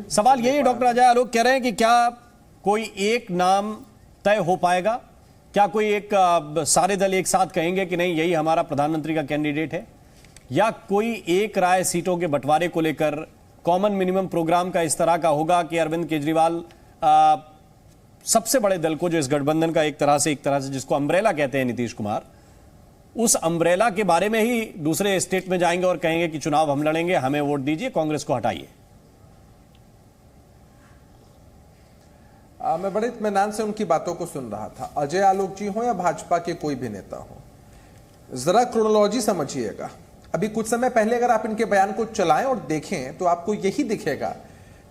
सवाल यही है डॉक्टर अजय आलोक कह रहे हैं कि क्या कोई एक नाम तय हो पाएगा? क्या कोई एक सारे दल एक साथ कहेंगे कि नहीं यही हमारा प्रधानमंत्री का कैंडिडेट है, या कोई एक राय सीटों के बंटवारे को लेकर कॉमन मिनिमम प्रोग्राम का इस तरह का होगा कि अरविंद केजरीवाल सबसे बड़े दल को, जो इस गठबंधन का एक तरह से जिसको अम्ब्रेला कहते हैं नीतीश कुमार, उस अम्ब्रेला के बारे में ही दूसरे स्टेट में जाएंगे और कहेंगे कि चुनाव हम लड़ेंगे, हमें वोट दीजिए, कांग्रेस को हटाइए? मैं बड़े इत्मीनान से उनकी बातों को सुन रहा था। अजय आलोक जी हो या भाजपा के कोई भी नेता हो, जरा क्रोनोलॉजी समझिएगा। अभी कुछ समय पहले अगर आप इनके बयान को चलाएं और देखें तो आपको यही दिखेगा,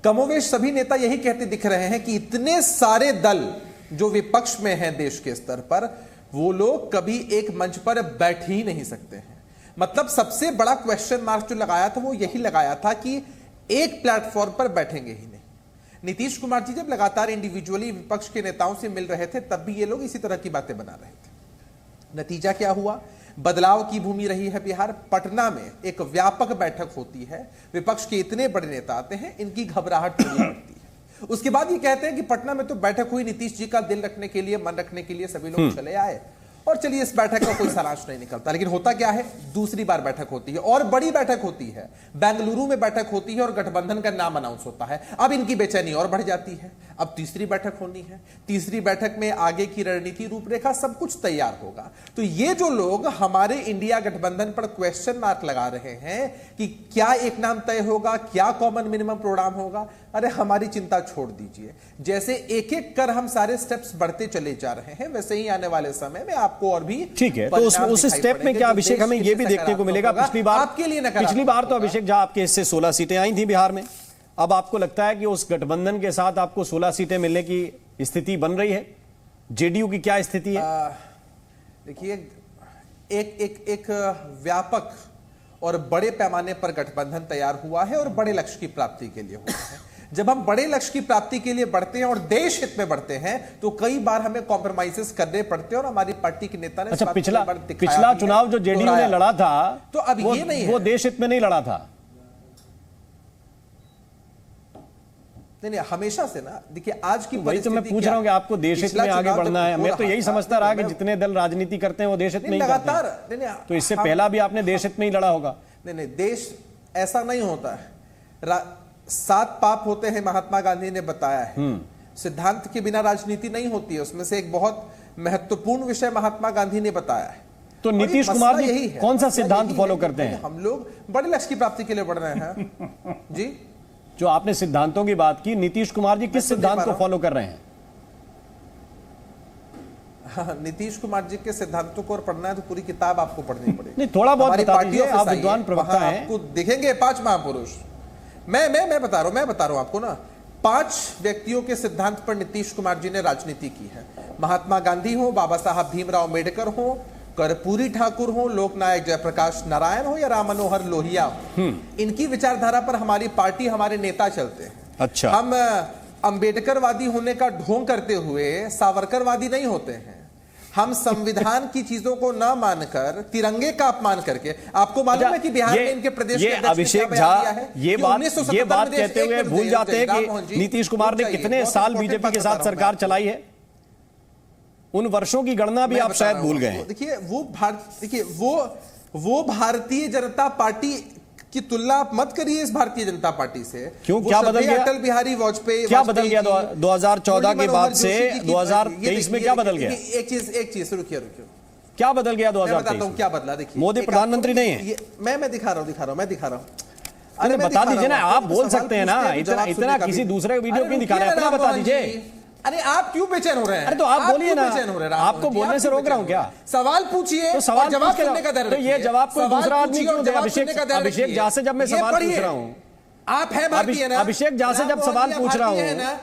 कमोवेश सभी नेता यही कहते दिख रहे हैं कि इतने सारे दल जो विपक्ष में हैं देश के स्तर पर, वो लोग कभी एक मंच पर बैठ ही नहीं सकते हैं। मतलब सबसे बड़ा क्वेश्चन मार्क जो लगाया था वो यही लगाया था कि एक प्लेटफॉर्म पर बैठेंगे ही नहीं। नीतीश कुमार जी जब लगातार इंडिविजुअली विपक्ष के नेताओं से मिल रहे थे तब भी ये लोग इसी तरह की बातें बना रहे थे। नतीजा क्या हुआ? बदलाव की भूमि रही है बिहार। पटना में एक व्यापक बैठक होती है, विपक्ष के इतने बड़े नेता आते हैं, इनकी घबराहट होती है। उसके बाद ये कहते हैं कि पटना में तो बैठक हुई, नीतीश जी का दिल रखने के लिए, मन रखने के लिए सभी लोग चले आए, और चलिए इस बैठक का कोई सारांश नहीं निकलता। लेकिन होता क्या है, दूसरी बार बैठक होती है और बड़ी बैठक होती है, बेंगलुरु में बैठक होती है और गठबंधन का नाम अनाउंस होता है। अब इनकी बेचैनी और बढ़ जाती है, अब तीसरी बैठक होनी है, तीसरी बैठक में आगे की रणनीति, रूपरेखा सब कुछ तैयार होगा। तो ये जो लोग हमारे इंडिया गठबंधन पर क्वेश्चन मार्क लगा रहे हैं कि क्या एक नाम तय होगा, क्या कॉमन मिनिमम प्रोग्राम होगा, अरे हमारी चिंता छोड़ दीजिए। जैसे एक एक कर हम सारे स्टेप्स बढ़ते चले जा रहे हैं, वैसे ही आने वाले समय में आपको और भी ठीक है। तो उस स्टेप में क्या अभिषेक हमें यह भी देखने को मिलेगा? पिछली बार तो अभिषेक जहां आपके इससे 16 सीटें आई थी बिहार में, अब आपको लगता है कि उस गठबंधन के साथ आपको 16 सीटें मिलने की स्थिति बन रही है? जेडीयू की क्या स्थिति है? देखिए, एक व्यापक और बड़े पैमाने पर गठबंधन तैयार हुआ है और बड़े लक्ष्य की प्राप्ति के लिए हुआ है। जब हम बड़े लक्ष्य की प्राप्ति के लिए बढ़ते हैं और देश हित में बढ़ते हैं तो कई बार हमें कॉम्प्रोमाइजेस करने पड़ते हैं, और हमारी पार्टी के नेता ने अच्छा, पिछला चुनाव जो जेडीयू ने लड़ा था तो अब ये नहीं है, वो देश हित में नहीं लड़ा था। नहीं, हमेशा से ना, देखिए आज की वही तो मैं पूछ रहा हूं कि आपको देश हित में आगे बढ़ना है। मैं तो यही समझता रहा कि जितने दल राजनीति करते हैं वो देश हित में ही लगातार, तो इससे पहला भी आपने देश हित में ही लड़ा होगा। नहीं, देश ऐसा नहीं होता है। 7 पाप होते हैं, महात्मा गांधी ने बताया है। सिद्धांत के बिना राजनीति नहीं होती है, उसमें से एक बहुत महत्वपूर्ण विषय महात्मा गांधी ने बताया है। तो नीतीश कुमार जी कौन सा सिद्धांत फॉलो करते हैं? हम लोग बड़े लक्ष्य की प्राप्ति के लिए बढ़ रहे हैं जी। जो आपने सिद्धांतों की बात की, नीतीश कुमार जी किस सिद्धांत को फॉलो कर रहे हैं? हाँ, नीतीश कुमार जी के सिद्धांतों को और पढ़ना है तो पूरी किताब आपको पढ़नी पड़ेगी। नहीं, थोड़ा बहुत बता दीजिए, आप विद्वान प्रवक्ता हैं। आपको दिखेंगे 5 महापुरुष। मैं बता रहा हूं आपको ना, 5 व्यक्तियों के सिद्धांत पर नीतीश कुमार जी ने राजनीति की है। महात्मा गांधी हो, बाबा साहब भीमराव अम्बेडकर हो, कर्पूरी ठाकुर हो, लोकनायक जयप्रकाश नारायण हो या राम मनोहर लोहिया हो, इनकी विचारधारा पर हमारी पार्टी, हमारे नेता चलते हैं। अच्छा, हम अंबेडकरवादी होने का ढोंग करते हुए सावरकरवादी नहीं होते हैं। हम संविधान की चीजों को न मानकर तिरंगे का अपमान करके, आपको मालूम है कि बिहार में इनके प्रदेश के अभिषेक झा ये बात कहते हुए भूल जाते हैं कि नीतीश कुमार ने कितने साल बीजेपी के साथ सरकार चलाई है। उन वर्षों की गणना भी आप शायद भूल गए हैं। देखिए, वो भारतीय जनता पार्टी की तुलना आप मत करिए इस भारतीय जनता पार्टी से। क्यों, क्या बदल गया? अटल बिहारी वाजपेयी क्या बदल गया 2014 के बाद से 2023 में? क्या बदल गया? एक चीज रुकिए, क्या बदल गया 2023 में? क्या बदला? देखिए, मोदी प्रधानमंत्री नहीं है। मैं दिखा रहा हूं। अरे बता दीजिए ना, आप बोल सकते हैं ना, इतना किसी दूसरे वीडियो क्यों दिखा रहे हैं? अपना बता दीजिए। अरे आप क्यों बेचैन हो रहे हैं? अरे तो आप बोलिए ना, आपको बोलने से रोक रहा हूं क्या? सवाल पूछिए, तो सवाल जवाब सुनने का दर तो ये जवाब कोई दूसरा आदमी क्यों दे? अभिषेक झा से जब मैं सवाल पूछ रहा हूं, आप हैं भारतीय ना? अभिषेक झा से जब सवाल पूछ रहा हूं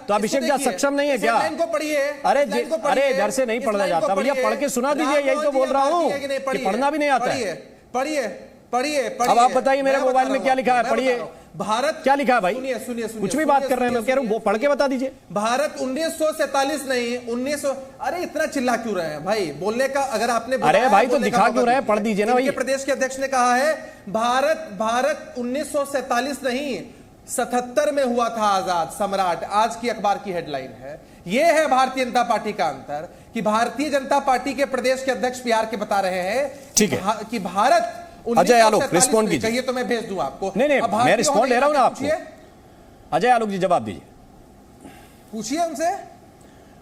तो अभिषेक झा सक्षम नहीं है क्या? इनको पढ़िए। अरे इधर से नहीं पढ़ना जाता भैया, पढ़ के सुना दीजिए। यही तो बोल रहा हूं कि पढ़ना भी नहीं आता है। पढ़िए। अब आप बताइए मेरे मोबाइल में क्या लिखा है, पढ़िए। भारत क्या लिखा है भाई? सुनिए, कुछ भी बात कर रहे हैं, मैं कह रहा हूं वो पढ़ के बता दीजिए। भारत 1947 नहीं 1900। अरे इतना चिल्ला क्यों रहे हैं भाई? बोलने का अगर आपने, अरे भाई तो दिखा क्यों रहे हैं? पढ़ दीजिए ना भाई। प्रदेश के अध्यक्ष ने कहा है भारत 1947 नहीं 77 में हुआ था आजाद सम्राट, आज की अखबार की हेडलाइन है। यह है भारतीय जनता पार्टी का अंतर कि भारतीय जनता पार्टी के प्रदेश के अध्यक्ष बिहार के बता रहे हैं ठीक है कि भारत अजय आलोक रिस्पॉन्ड कीजिए। चाहिए तो मैं भेज दूं आपको। नहीं मैं रिस्पॉन्ड ले रहा हूं ना आपको। अजय आलोक जी जवाब दीजिए, पूछिए उनसे।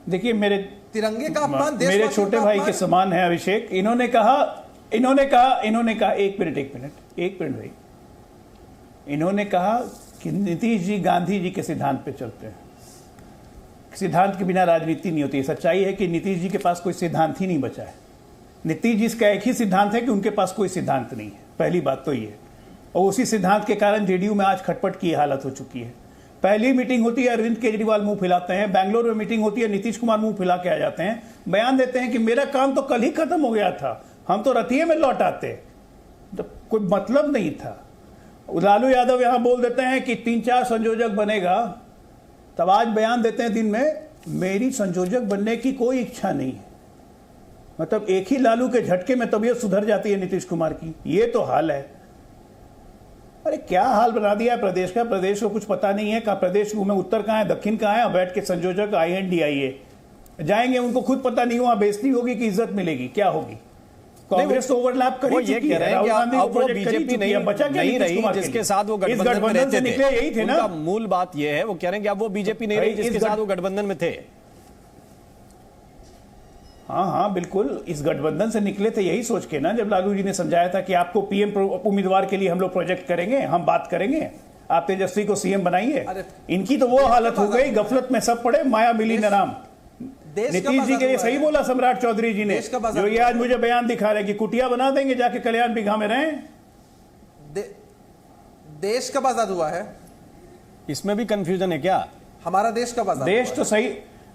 देखिए मेरे तिरंगे का अपमान, मेरे छोटे भाई के समान है अभिषेक। इन्होंने कहा एक मिनट भाई। इन्होंने कहा कि नीतीश जी गांधी जी के सिद्धांत पे चलते हैं, सिद्धांत के बिना राजनीति नहीं होती। सच्चाई है कि नीतीश जी के पास कोई सिद्धांत ही नहीं बचा है। नीतीश जी का एक ही सिद्धांत है कि उनके पास कोई सिद्धांत नहीं है, पहली बात तो ये। और उसी सिद्धांत के कारण जेडीयू में आज खटपट की हालत हो चुकी है। पहली मीटिंग होती है, अरविंद केजरीवाल मुंह फैलाते हैं। बैंगलोर में मीटिंग होती है, नीतीश कुमार मुंह फैला के आ जाते हैं, बयान देते हैं कि मेरा काम तो कल ही खत्म हो गया था, हम तो रतिये में लौट आते। तो कोई मतलब नहीं था। लालू यादव यहां बोल देते हैं कि 3-4 संयोजक बनेगा, तब आज बयान देते हैं दिन में मेरी संयोजक बनने की कोई इच्छा नहीं है। मतलब एक ही लालू के झटके में तबीयत सुधर जाती है नीतीश कुमार की। ये तो हाल है। अरे क्या हाल बना दिया है प्रदेश का। प्रदेश को कुछ पता नहीं है, कहा प्रदेश में उत्तर कहां है दक्षिण कहां है। बैठ के संयोजक INDIA जाएंगे, उनको खुद पता नहीं, वहां बेइज्जती होगी कि इज्जत मिलेगी, क्या होगी। कांग्रेस ओवरलैप करी चुकी है, राहुल गांधी अब वो बीजेपी नहीं रही जिसके साथ वो गठबंधन में निकले, यही थे ना। मूल बात ये है, वो कह रहे हैं कि अब वो बीजेपी नहीं रही जिसके साथ वो गठबंधन में थे। हाँ बिल्कुल, इस गठबंधन से निकले थे यही सोच के ना, जब लालू जी ने समझाया था कि आपको PM उम्मीदवार के लिए हम लोग प्रोजेक्ट करेंगे, हम बात करेंगे, आप तेजस्वी को CM बनाइए। इनकी तो वो हालत हो गई, गफलत में सब पड़े, माया मिली न राम। नीतीश जी के लिए सही बोला सम्राट चौधरी जी ने, जो ये आज मुझे बयान दिखा रहे कि कुटिया बना देंगे, जाके कल्याण बिघा में रहें। देश कब आजाद हुआ है? इसमें भी कंफ्यूजन है क्या? हमारा देश कब आजाद?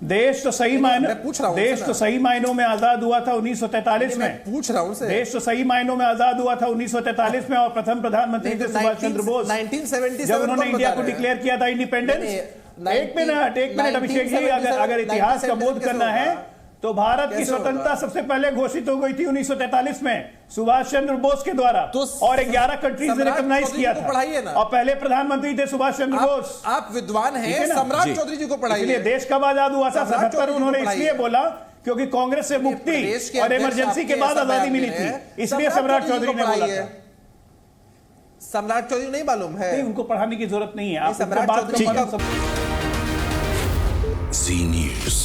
देश तो सही मायनों में आजाद हुआ था 1943 में। पूछ रहा हूं। देश तो सही मायनों में आजाद हुआ था 1943 में, और प्रथम प्रधानमंत्री थे सुभाष चंद्र बोस, 1977 जब उन्होंने इंडिया को डिक्लेयर किया था इंडिपेंडेंस। एक मिनट अभिषेक जी, अगर इतिहास का बोध करना है तो भारत की स्वतंत्रता सबसे पहले घोषित हो गई थी 1943 में सुभाष चंद्र बोस के द्वारा, और 11 कंट्रीज ने रिकॉग्नाइज किया था, और पहले प्रधानमंत्री थे सुभाष चंद्र बोस। आप विद्वान हैं, सम्राट चौधरी जी को पढ़ाइए। इसलिए देश कब आजाद हुआ था 77, उन्होंने इसलिए बोला क्योंकि कांग्रेस से मुक्ति और इमरजेंसी के बाद आजादी मिली थी, इसलिए सम्राट चौधरी ने बोला था। सम्राट चौधरी नहीं मालूम है? नहीं, उनको पढ़ाने की जरूरत नहीं है। आप सम्राट चौधरी जी न्यूज़।